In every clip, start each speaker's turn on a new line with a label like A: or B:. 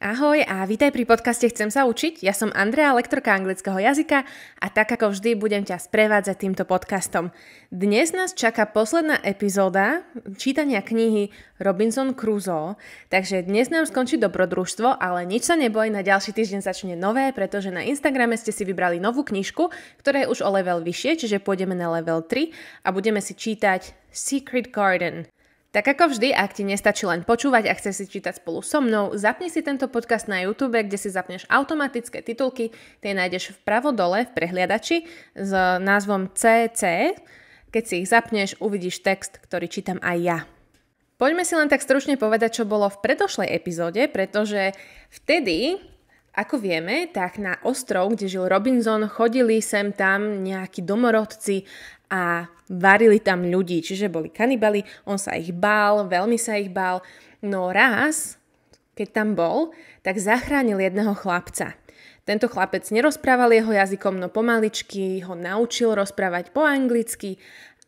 A: Ahoj a vítaj pri podcaste Chcem sa učiť. Ja som Andrea, lektorka anglického jazyka a tak ako vždy budem ťa sprevádzať týmto podcastom. Dnes nás čaká posledná epizóda čítania knihy Robinson Crusoe, takže dnes nám skončí dobrodružstvo, ale nič sa neboj, na ďalší týždeň začne nové, pretože na Instagrame ste si vybrali novú knižku, ktorá je už o level vyššie, čiže pôjdeme na level 3 a budeme si čítať Secret Garden. Tak ako vždy, ak ti nestačí len počúvať a chceš si čítať spolu so mnou, zapni si tento podcast na YouTube, kde si zapneš automatické titulky, tie nájdeš vpravo dole v prehliadači s názvom CC. Keď si ich zapneš, uvidíš text, ktorý čítam aj ja. Poďme si len tak stručne povedať, čo bolo v predošlej epizóde, pretože vtedy, ako vieme, tak na ostrov, kde žil Robinson, chodili sem tam nejakí domorodci a varili tam ľudí, čiže boli kanibali, on sa ich bál, veľmi sa ich bál. No raz, keď tam bol, tak zachránil jedného chlapca. Tento chlapec nerozprával jeho jazykom, no pomaličky ho naučil rozprávať po anglicky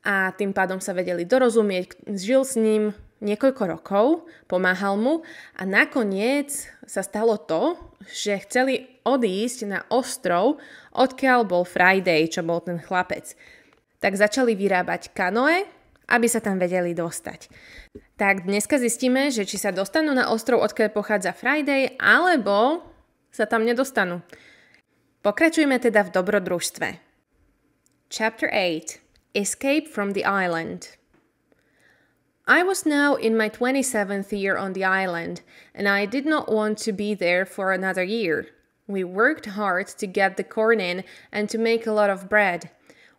A: a tým pádom sa vedeli dorozumieť. Žil s ním niekoľko rokov, pomáhal mu a nakoniec sa stalo to, že chceli odísť na ostrov, odkiaľ bol Friday, čo bol ten chlapec. Tak začali vyrábať kanoe, aby sa tam vedeli dostať. Tak dneska zistíme, že či sa dostanú na ostrov, odkiaľ pochádza Friday, alebo sa tam nedostanú. Pokračujeme teda v dobrodružstve. Chapter 8. Escape from the Island. I was now in my 27th year on the island, and I did not want to be there for another year. We worked hard to get the corn in and to make a lot of bread.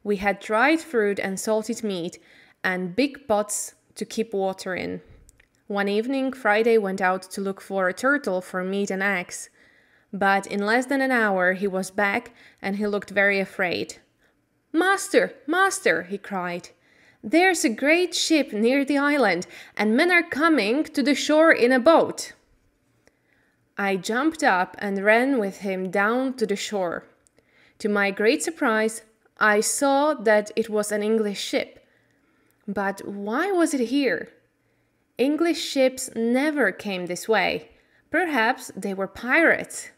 A: We had dried fruit and salted meat, and big pots to keep water in. One evening, Friday went out to look for a turtle for meat and eggs. But in less than an hour he was back, and he looked very afraid. "Master, master," he cried. "There's a great ship near the island, and men are coming to the shore in a boat." I jumped up and ran with him down to the shore. To my great surprise, I saw that it was an English ship. But why was it here? English ships never came this way. Perhaps they were pirates.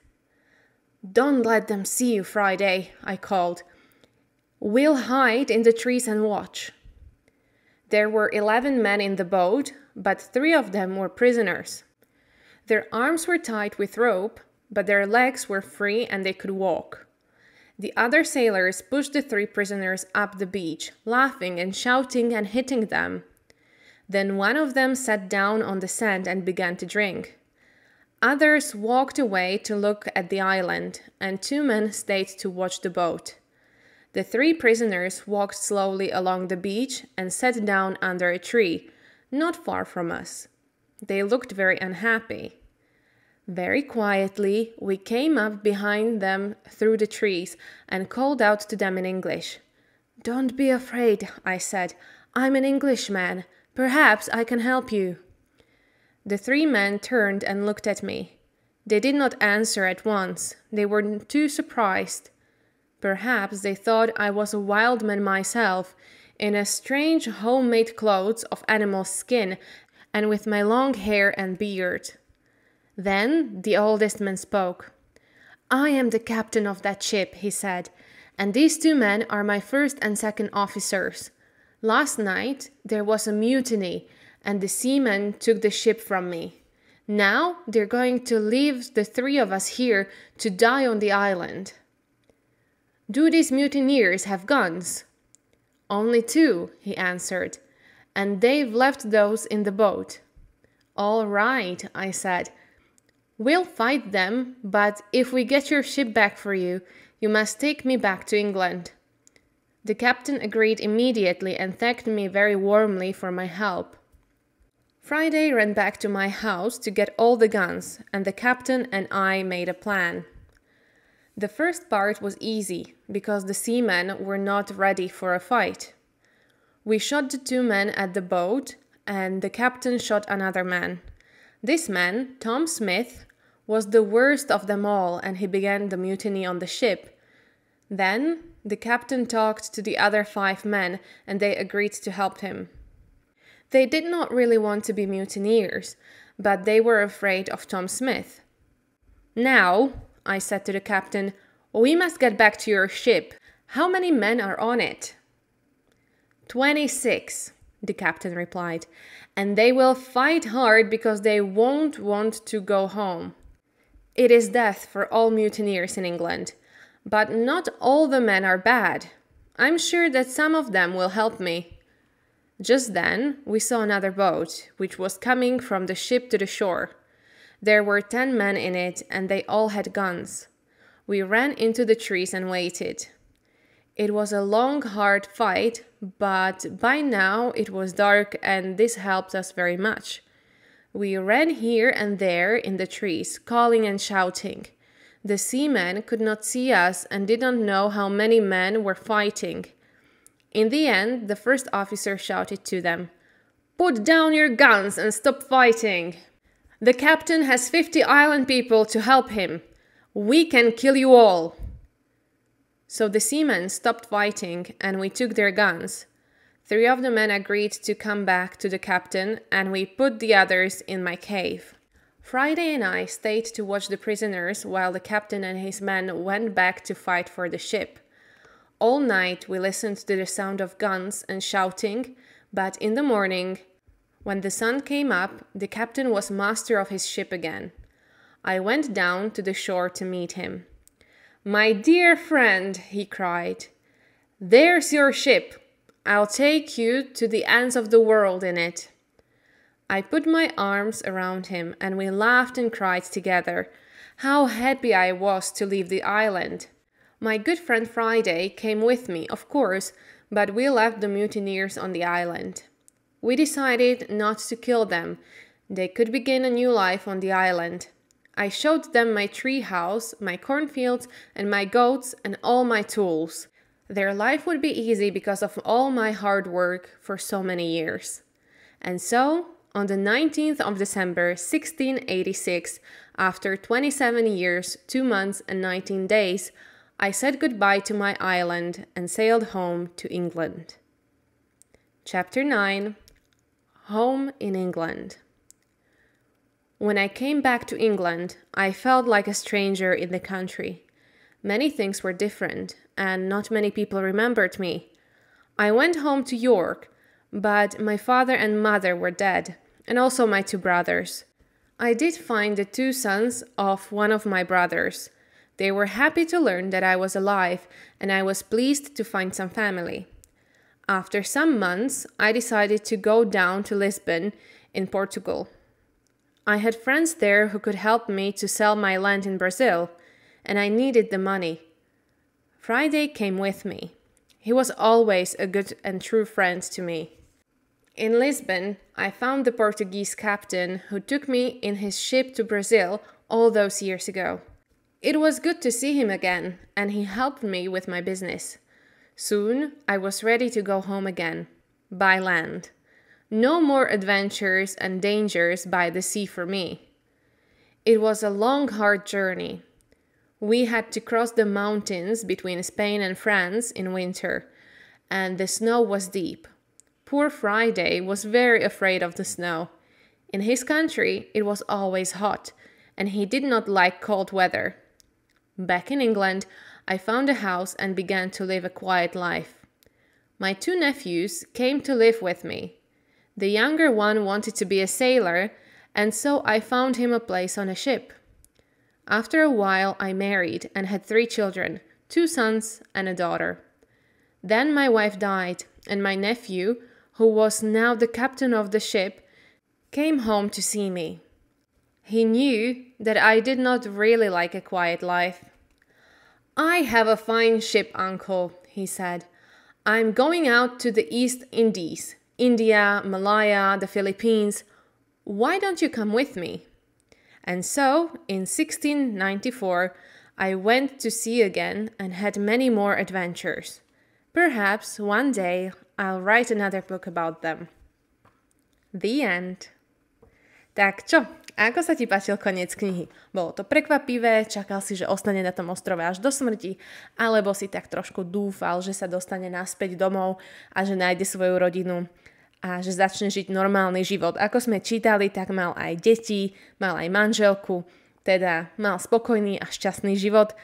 A: "Don't let them see you, Friday," I called. "We'll hide in the trees and watch." There were 11 men in the boat, but 3 of them were prisoners. Their arms were tied with rope, but their legs were free and they could walk. The other sailors pushed the 3 prisoners up the beach, laughing and shouting and hitting them. Then one of them sat down on the sand and began to drink. Others walked away to look at the island, and 2 men stayed to watch the boat. The 3 prisoners walked slowly along the beach and sat down under a tree, not far from us. They looked very unhappy. Very quietly, we came up behind them through the trees and called out to them in English. "Don't be afraid," I said. "I'm an Englishman. Perhaps I can help you." The 3 men turned and looked at me. They did not answer at once. They were too surprised. Perhaps they thought I was a wild man myself, in a strange homemade clothes of animal skin and with my long hair and beard. Then the oldest man spoke. "I am the captain of that ship," he said, "and these 2 men are my first and second officers. Last night there was a mutiny, and the seamen took the ship from me. Now they're going to leave the 3 of us here to die on the island." "Do these mutineers have guns?" "Only 2, he answered, "and they've left those in the boat." "All right," I said. "We'll fight them, but if we get your ship back for you, you must take me back to England." The captain agreed immediately and thanked me very warmly for my help. Friday ran back to my house to get all the guns, and the captain and I made a plan. The first part was easy, because the seamen were not ready for a fight. We shot the 2 men at the boat, and the captain shot another man. This man, Tom Smith, was the worst of them all, and he began the mutiny on the ship. Then the captain talked to the other 5 men, and they agreed to help him. They did not really want to be mutineers, but they were afraid of Tom Smith. Now, I said to the captain, we must get back to your ship. How many men are on it? 26, the captain replied, and they will fight hard because they won't want to go home. It is death for all mutineers in England, but not all the men are bad. I'm sure that some of them will help me. Just then, we saw another boat, which was coming from the ship to the shore. There were 10 men in it, and they all had guns. We ran into the trees and waited. It was a long, hard fight, but by now it was dark and this helped us very much. We ran here and there in the trees, calling and shouting. The seamen could not see us and did not know how many men were fighting. In the end, the first officer shouted to them, "Put down your guns and stop fighting. The captain has 50 island people to help him. We can kill you all." So the seamen stopped fighting and we took their guns. 3 of the men agreed to come back to the captain and we put the others in my cave. Friday and I stayed to watch the prisoners while the captain and his men went back to fight for the ship. All night we listened to the sound of guns and shouting, but in the morning, when the sun came up, the captain was master of his ship again. I went down to the shore to meet him. "My dear friend," he cried, "there's your ship. I'll take you to the ends of the world in it." I put my arms around him and we laughed and cried together. How happy I was to leave the island. My good friend Friday came with me, of course, but we left the mutineers on the island. We decided not to kill them. They could begin a new life on the island. I showed them my tree house, my cornfields, and my goats, and all my tools. Their life would be easy because of all my hard work for so many years. And so, on the 19th of December, 1686, after 27 years, 2 months, and 19 days, I said goodbye to my island and sailed home to England. Chapter 9. Home in England. When I came back to England, I felt like a stranger in the country. Many things were different, and not many people remembered me. I went home to York, but my father and mother were dead, and also my 2 brothers. I did find the 2 sons of one of my brothers. They were happy to learn that I was alive, and I was pleased to find some family. After some months, I decided to go down to Lisbon in Portugal. I had friends there who could help me to sell my land in Brazil, and I needed the money. Friday came with me. He was always a good and true friend to me. In Lisbon, I found the Portuguese captain who took me in his ship to Brazil all those years ago. It was good to see him again, and he helped me with my business. Soon, I was ready to go home again, by land. No more adventures and dangers by the sea for me. It was a long, hard journey. We had to cross the mountains between Spain and France in winter, and the snow was deep. Poor Friday was very afraid of the snow. In his country, it was always hot, and he did not like cold weather. Back in England, I found a house and began to live a quiet life. My 2 nephews came to live with me. The younger one wanted to be a sailor, and so I found him a place on a ship. After a while, I married and had 3 children, 2 sons and a daughter. Then my wife died, and my nephew, who was now the captain of the ship, came home to see me. He knew that I did not really like a quiet life. "I have a fine ship, uncle," he said. "I'm going out to the East Indies, India, Malaya, the Philippines. Why don't you come with me?" And so, in 1694, I went to sea again and had many more adventures. Perhaps one day I'll write another book about them. The end. Tak čo? Ako sa ti páčil koniec knihy? Bolo to prekvapivé? Čakal si, že ostane na tom ostrove až do smrti? Alebo si tak trošku dúfal, že sa dostane naspäť domov a že nájde svoju rodinu a že začne žiť normálny život? Ako sme čítali, tak mal aj deti, mal aj manželku. teda mal spokojný a šťastný život.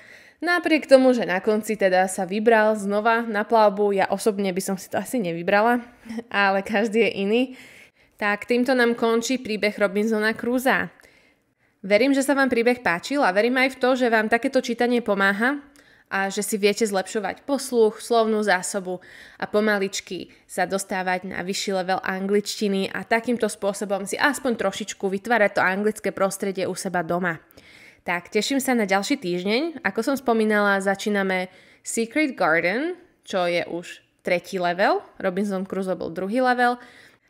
A: Napriek tomu, že na konci teda sa vybral znova na plavbu, ja osobne by som si to asi nevybrala, ale každý je iný. Tak týmto nám končí príbeh Robinsona Crusoea. Verím, že sa vám príbeh páčil a verím aj v to, že vám takéto čítanie pomáha a že si viete zlepšovať posluch, slovnú zásobu a pomaličky sa dostávať na vyšší level angličtiny a takýmto spôsobom si aspoň trošičku vytvárať to anglické prostredie u seba doma. Tak teším sa na ďalší týždeň. Ako som spomínala, začíname Secret Garden, čo je už 3. level. Robinson Crusoe bol 2. level.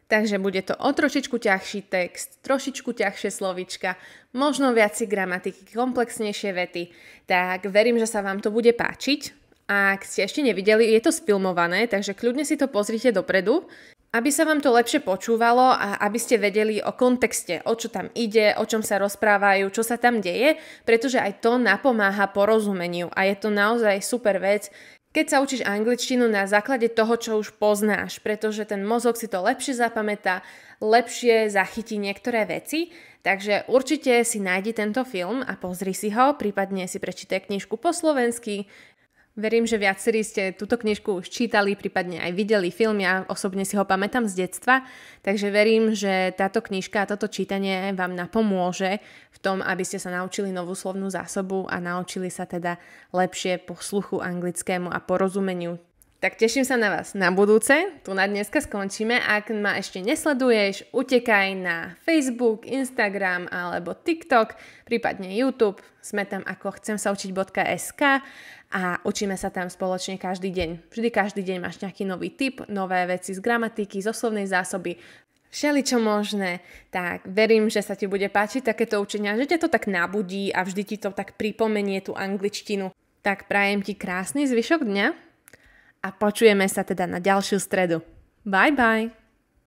A: Takže bude to o trošičku ťažší text, trošičku ťažšie slovíčka, možno viacej gramatiky, komplexnejšie vety. Tak verím, že sa vám to bude páčiť. Ak ste ešte nevideli, je to sfilmované, takže kľudne si to pozrite dopredu, aby sa vám to lepšie počúvalo a aby ste vedeli o kontexte, o čo tam ide, o čom sa rozprávajú, čo sa tam deje, pretože aj to napomáha porozumeniu a je to naozaj super vec, keď sa učíš angličtinu na základe toho, čo už poznáš, pretože ten mozog si to lepšie zapamätá, lepšie zachytí niektoré veci, takže určite si nájdi tento film a pozri si ho, prípadne si prečítaj knižku po slovensky. Verím, že viacerí ste túto knižku už čítali, prípadne aj videli film, ja osobne si ho pamätám z detstva, takže verím, že táto knižka a toto čítanie vám napomôže v tom, aby ste sa naučili novú slovnú zásobu a naučili sa teda lepšie posluchu anglickému a porozumeniu. Tak teším sa na vás na budúce, tu na dneska skončíme. Ak ma ešte nesleduješ, utekaj na Facebook, Instagram alebo TikTok, prípadne YouTube. Sme tam ako chcem sa učiť.sk a učíme sa tam spoločne každý deň. Vždy každý deň máš nejaký nový tip, nové veci z gramatiky, zo slovnej zásoby, všeličo možné. Tak verím, že sa ti bude páčiť takéto učenia, že ťa to tak nabudí a vždy ti to tak pripomenie tú angličtinu. Tak prajem ti krásny zvyšok dňa. A počujeme sa teda na ďalšiu stredu. Bye bye!